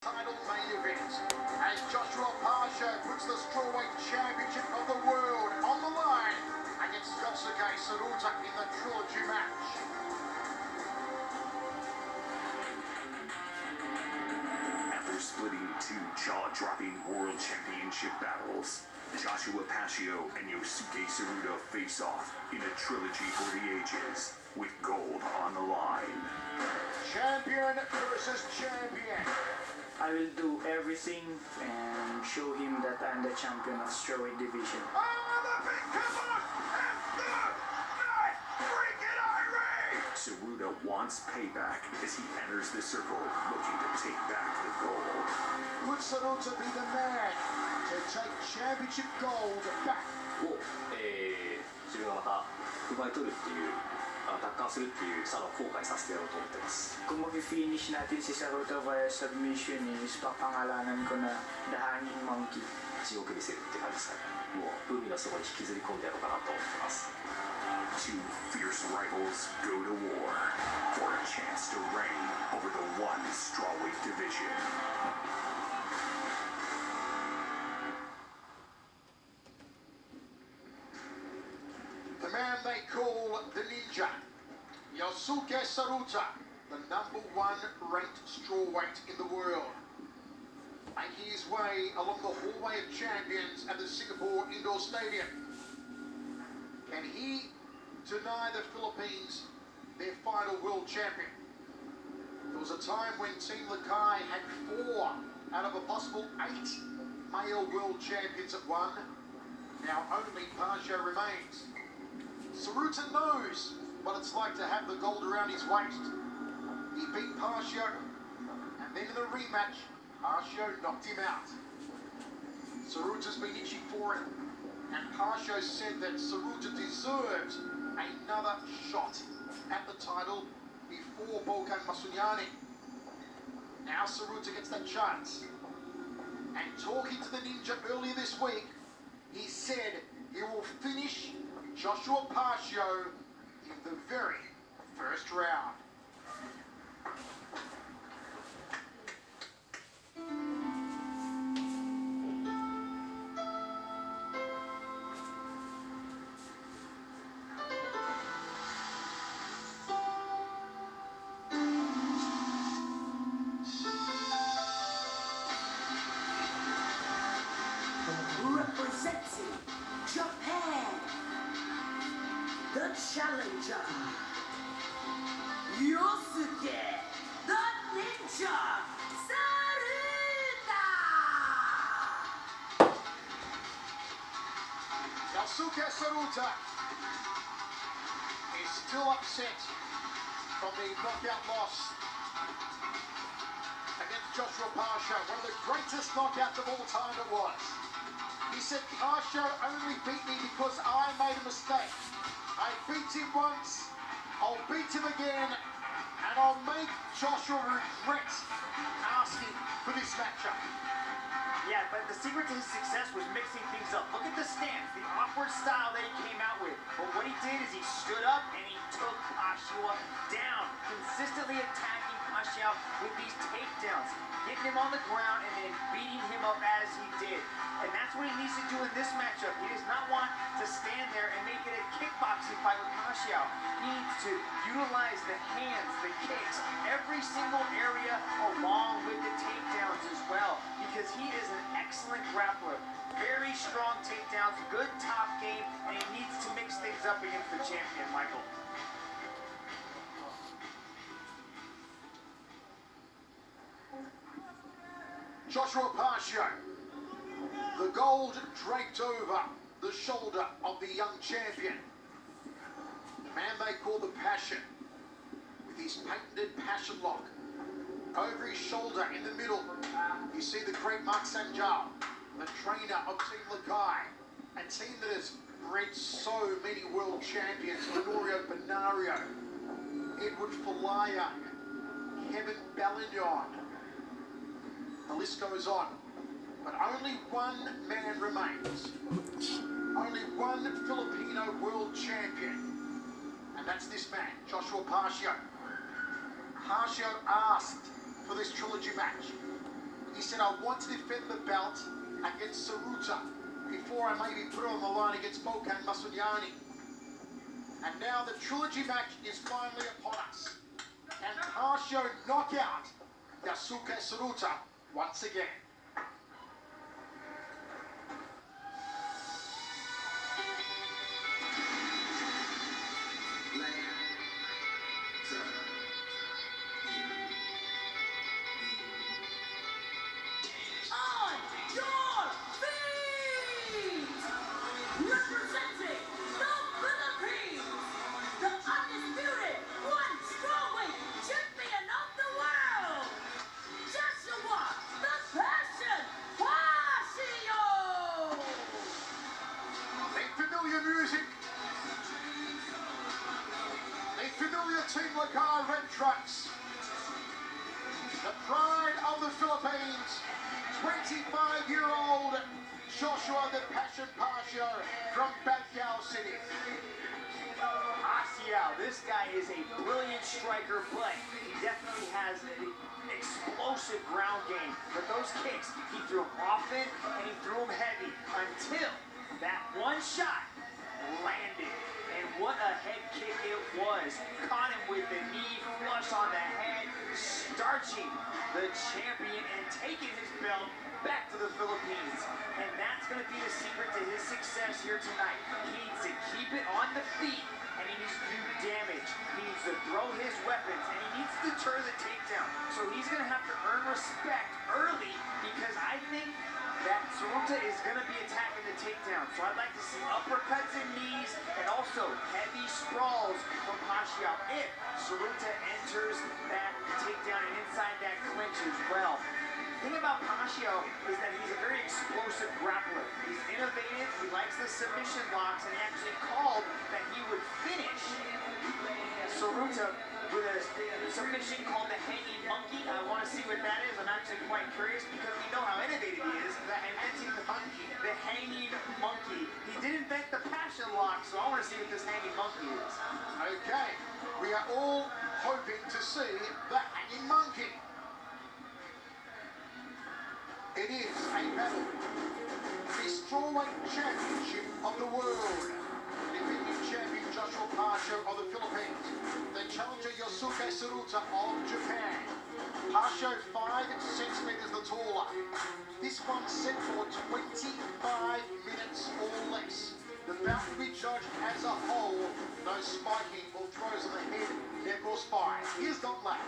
Title main event as Joshua Pacio puts the Strawweight Championship of the world on the line against Yosuke Saruta in the trilogy match. After splitting two jaw-dropping world championship battles, Joshua Pacio and Yosuke Saruta face off in a trilogy for the ages with gold on the line. Champion versus champion. I will do everything and show him that I'm the champion of strawweight division. Oh, the big come on! And the night freaking irate! Saruta wants payback as he enters the circle looking to take back the gold. Would Saruta be the man to take championship gold back? を、自分がまた奪い取るっていう奪還するっていう差の後悔させてやろうと思ってます。 Kung mag-finish natin si Saruta via submission is papangalanan ko na The Hanging Monkey. 地獄見せるって感じですかね。もう海の底に引きずり込んでやろうかなと思ってます。 Two fierce rivals go to war for a chance to reign over the One Strawweight division. The man they call the Ninja, Yosuke Saruta, the #1 ranked strawweight in the world, making his way along the hallway of champions at the Singapore Indoor Stadium. Can he deny the Philippines their final world champion? There was a time when Team Lakay had 4 out of a possible 8 male world champions at one. Now only Pacio remains. Saruta knows what it's like to have the gold around his waist. He beat Pacio, and then in the rematch, Pacio knocked him out. Saruta's been itching for it, and Pacio said that Saruta deserved another shot at the title before Volkan Masunyani. Now Saruta gets that chance. And talking to the Ninja earlier this week, he said he will finish Joshua Pacio in the very first round. Representing Japan, the challenger, Yosuke, the ninja, Saruta! Yosuke Saruta is still upset from the knockout loss against Joshua Pacio, one of the greatest knockouts of all time it was. He said, Pacio only beat me because I made a mistake. I beat him once, I'll beat him again, and I'll make Joshua regret asking for this matchup. Yeah, but the secret to his success was mixing things up. Look at the stance, the awkward style that he came out with. But what he did is he stood up and he took Pacio down, consistently attacking Pacio with these takedowns, getting him on the ground and then beating him up as he did. And that's what he needs to do in this matchup. He does not want to stand there and make it a kickboxing fight with Pacio. He needs to utilize the hands, the kicks, every single area along with the takedowns as well. Because he is an excellent grappler. Very strong takedowns, good top game, and he needs to mix things up against the champion, Michael. Joshua Pacio, the gold draped over the shoulder of the young champion. The man they call the Passion, with his patented passion lock. Over his shoulder in the middle, you see the great Mark Sanjal, the trainer of Team Lakay, a team that has bred so many world champions: Honorio Benario, Edward Falaya, Kevin Bellignon. The list goes on. But only one man remains. Only one Filipino world champion. And that's this man, Joshua Pacio. Pacio asked for this trilogy match. said I want to defend the belt against Saruta before I maybe put it on the line against Bokan Masunyani. And now the trilogy match is finally upon us. And Pacio knockout Yosuke Saruta once again. On your feet! Representing the Philippines, the undisputed One Strawweight Champion of the world, Joshua the Passion Pacio! A familiar music. A familiar Team Lakay red trucks. The pride of the Philippines, 25-year-old Joshua the Passion Pacio from Baguio City. Pacio, this guy is a brilliant striker, but he definitely has an explosive ground game. But those kicks, he threw them often and he threw them heavy until that one shot landed. And what a head kick it was. Caught him with the knee flush on the head, starching the champion and taking his belt back to the Philippines. And that's going to be the secret to his success here tonight. He needs to keep it on the feet, and he needs to do damage. He needs to throw his weapons, and he needs to deter the takedown. So he's going to have to earn respect early, because I think that Saruta is going to be attacking the takedown. So I'd like to see uppercuts and knees, and also heavy sprawls from Pacio if Saruta enters that takedown and inside that clinch as well. The thing about Pacio is that he's a very explosive grappler. He's innovative, he likes the submission locks, and he actually called that he would finish Saruta with a submission called the hanging monkey. I want to see what that is. I'm actually quite curious because we know how innovative he is. Inventing the monkey, the hanging monkey. He did invent the passion lock, so I want to see what this hanging monkey is. Okay, we are all hoping to see the hanging monkey. It is a battle. The Strawweight Championship of the world. Defending champion Joshua Pacio of the Philippines. The challenger Yosuke Saruta of Japan. Pacio 5 centimeters the taller. This one set for 25 minutes or less. The bout will be judged as a whole. No spiking or throws on the head, neck or spine. Here's Don Lay.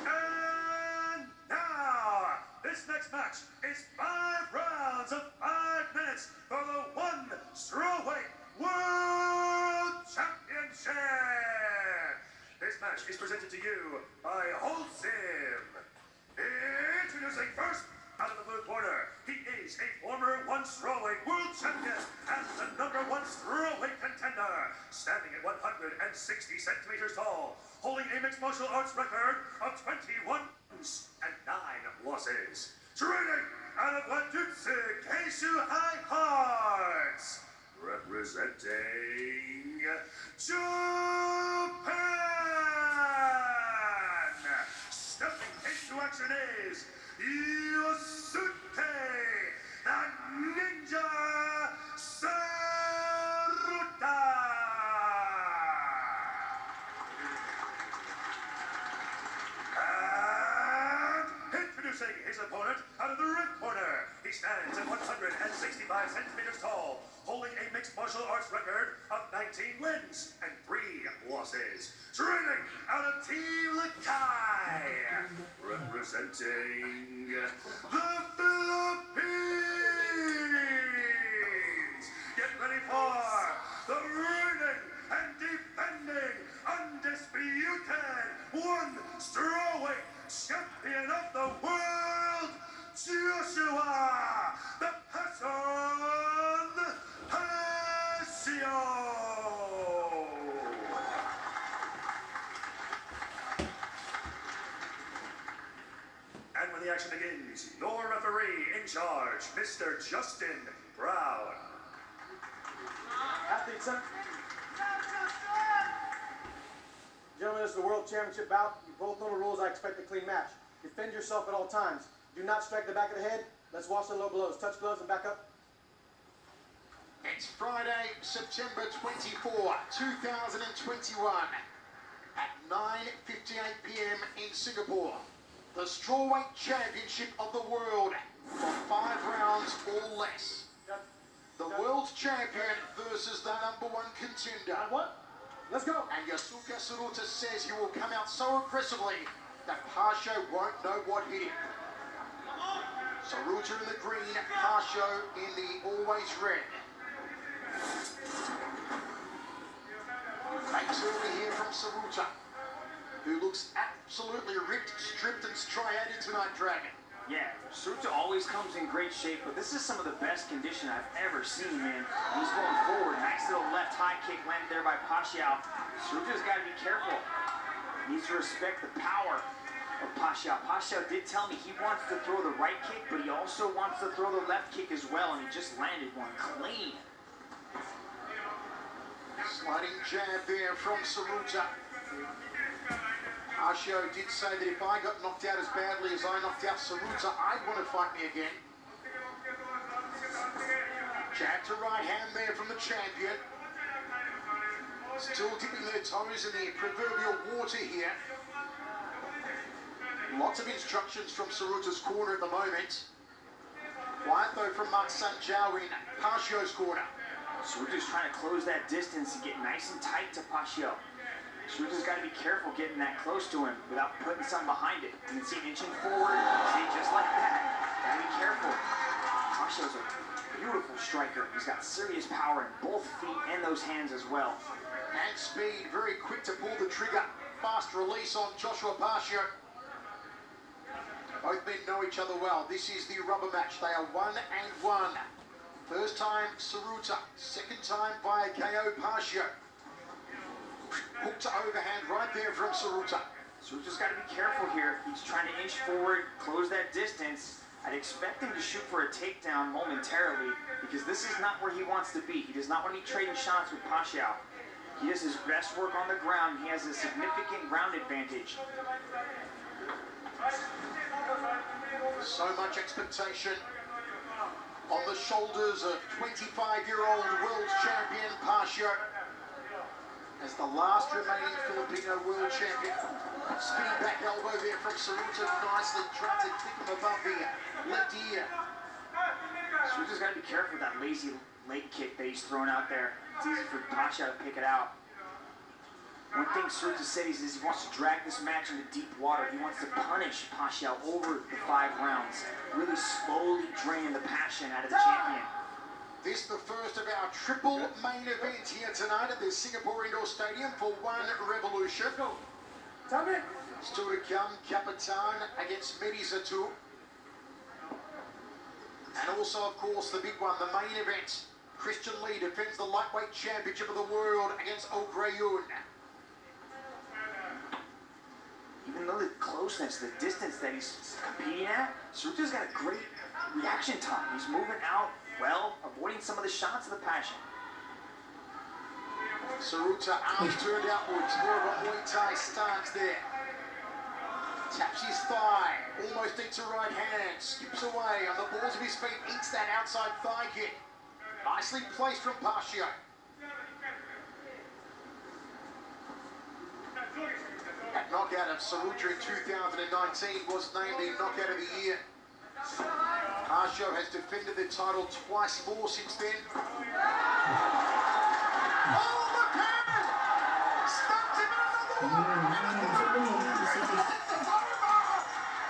And now, this next match is 5 rounds of 5 minutes for the One Strawweight World Championship. This match is presented to you by Holcim. Introducing first, out of the blue corner, he is a former One Strawweight World Champion and the #1 strawweight contender, standing at 160 centimeters tall, holding a mixed martial arts record of 21 wins and 9 losses. Training out of Yosuke High Hearts, representing Japan. Stepping into action is Yosuke, the Ninja Saruta. And introducing his opponent out of the red corner, he stands at 165 centimeters tall, holding a mixed martial arts record of 19 wins and 3 losses. Training out of Team Lakay, representing the Philippines. Get ready for the reigning and defending undisputed One Strawweight Champion of the world, Joshua the Passion Pacio. And when the action begins, your referee in charge, Mr. Justin Brown. Athletes, sir. Gentlemen, this is the World Championship bout. You both know the rules. I expect a clean match. Defend yourself at all times. Do not strike the back of the head. Let's watch the low blows. Touch gloves and back up. It's Friday, September 24, 2021 at 9:58 p.m. in Singapore. The Strawweight Championship of the world for 5 rounds or less. The world champion versus the #1 contender. What? Let's go. And Yosuke Saruta says he will come out so aggressively that Pacio won't know what hit him. Saruta in the green, Pacio in the always red. Thanks early here from Saruta, who looks absolutely ripped, stripped and striated tonight, Dragon. Yeah, Saruta always comes in great shape, but this is some of the best condition I've ever seen, man. He's going forward. Nice little left high kick landed there by Pacio. Saruta's got to be careful. He needs to respect the power of Pacio. Pacio did tell me he wants to throw the right kick, but he also wants to throw the left kick as well, and he just landed one clean. Sliding jab there from Saruta. Pacio did say that if I got knocked out as badly as I knocked out Saruta, I'd want to fight me again. Jab to right hand there from the champion. Still dipping their toes in the proverbial water here. Lots of instructions from Saruta's corner at the moment. Quiet though from Mark Sanjao in Pacio's corner. Saruta's trying to close that distance and get nice and tight to Pacio. Saruta's got to be careful getting that close to him without putting something behind it. You can see him inching forward, see just like that. Gotta be careful. Pacio's a beautiful striker. He's got serious power in both feet and those hands as well. And speed, very quick to pull the trigger. Fast release on Josua Pacio. Both men know each other well. This is the rubber match. They are 1-1. First time Saruta, second time via KO Pacio. Hook to overhand right there from Saruta. Saruta's got to be careful here. He's trying to inch forward, close that distance. I'd expect him to shoot for a takedown momentarily because this is not where he wants to be. He does not want to be trading shots with Pacio. He does his best work on the ground. He has a significant ground advantage. So much expectation on the shoulders of 25-year-old world champion Pacio. As the last remaining Filipino world champion. Spin back elbow there from Saruta, nicely trapped and kick him above the left ear. Saruta's got to be careful with that lazy leg kick that he's throwing out there. It's easy for Pacio to pick it out. One thing Saruta said is he wants to drag this match into deep water. He wants to punish Pacio over the 5 rounds, really slowly draining the passion out of the champion. This the first of our triple main event here tonight at the Singapore Indoor Stadium for One Revolution. Still to come, Capitan against Medi-Zatu. And also, of course, the big one, the main event. Christian Lee defends the lightweight championship of the world against O'Grayun. Even though the closeness, the distance that he's competing at, Saruta's got a great reaction time. He's moving out well, avoiding some of the shots of the passion. Saruta, arms turned outwards, more of a Muay Thai stance there. Taps his thigh, almost eats a right hand, skips away on the balls of his feet, eats that outside thigh kick. Nicely placed from Pacio. That knockout of Saruta in 2019 was named the knockout of the year. Pacio has defended the title twice more since then. Oh, look at it! Stumped him in another one!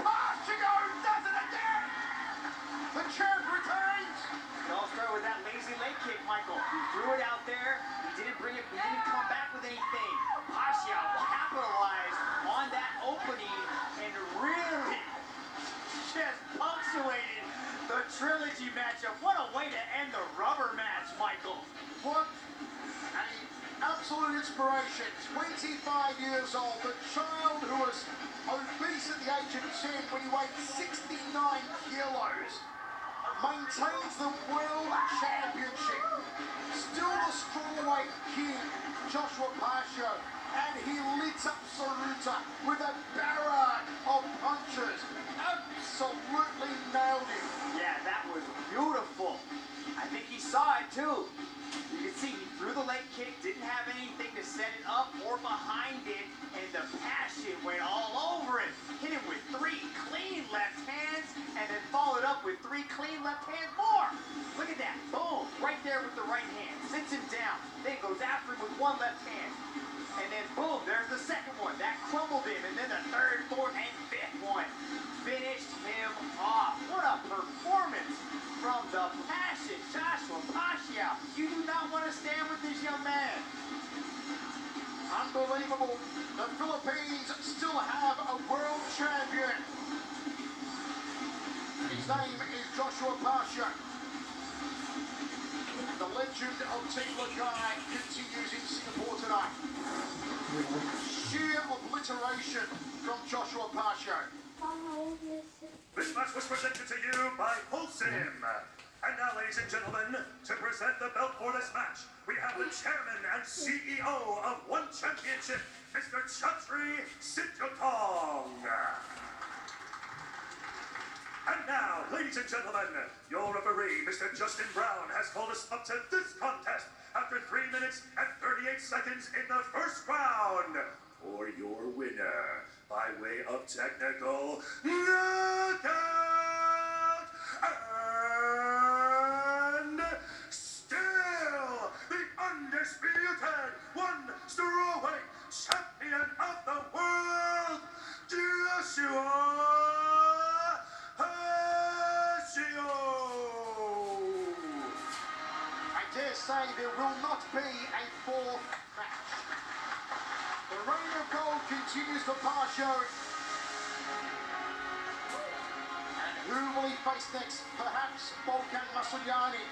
Pacio does it again! The champ retains! It all started with that lazy leg kick, Michael. He threw it out there. He didn't bring it. He didn't come back with anything. Pacio capitalized on that opening and really just punctuated the trilogy matchup. What a way to end the rubber match, Michael. What an absolute inspiration. 25 years old, the child who was obese at the age of 10 when he weighed 69 kilos. maintains the World Championship. Still the strawweight king, Joshua Pacio, and he lit up Saruta with a barrage of punches. Absolutely nailed him. Yeah, that was beautiful. I think he saw it too. You can see he threw the leg kick, didn't have anything to set it up or behind it, and the passion went all over it. Hit him with 3 clean left hands, and then followed up with 3 clean left hands more. Look at that, boom, right there with the right hand. Sits him down, then goes after him with 1 left hand. And then boom, there's the second one. That crumbled him, and then the 3rd, 4th, and 5th one. Finished him off. What a performance from the passion, Joshua Pacio. You do not want to stand with this young man. Unbelievable. The Philippines still have a world champion. His name is Joshua Pacio. The legend of Team Lakay continues in Singapore tonight. Sheer obliteration from Joshua Pacio. This match was presented to you by Wholesome. And now, ladies and gentlemen, to present the belt for this match, we have the chairman and CEO of One Championship, Mr. Sityotong. And now, ladies and gentlemen, your referee, Mr. Justin Brown, has called us up to this contest after 3 minutes and 38 seconds in the first round. For your winner, by way of technical knockout, and still the undisputed One Strawweight Champion of the world, Joshua Pacio. I dare say there will not be a 4th match. The reign of gold continues for Pacio. And who will he face next? Perhaps Volkan Masuliani.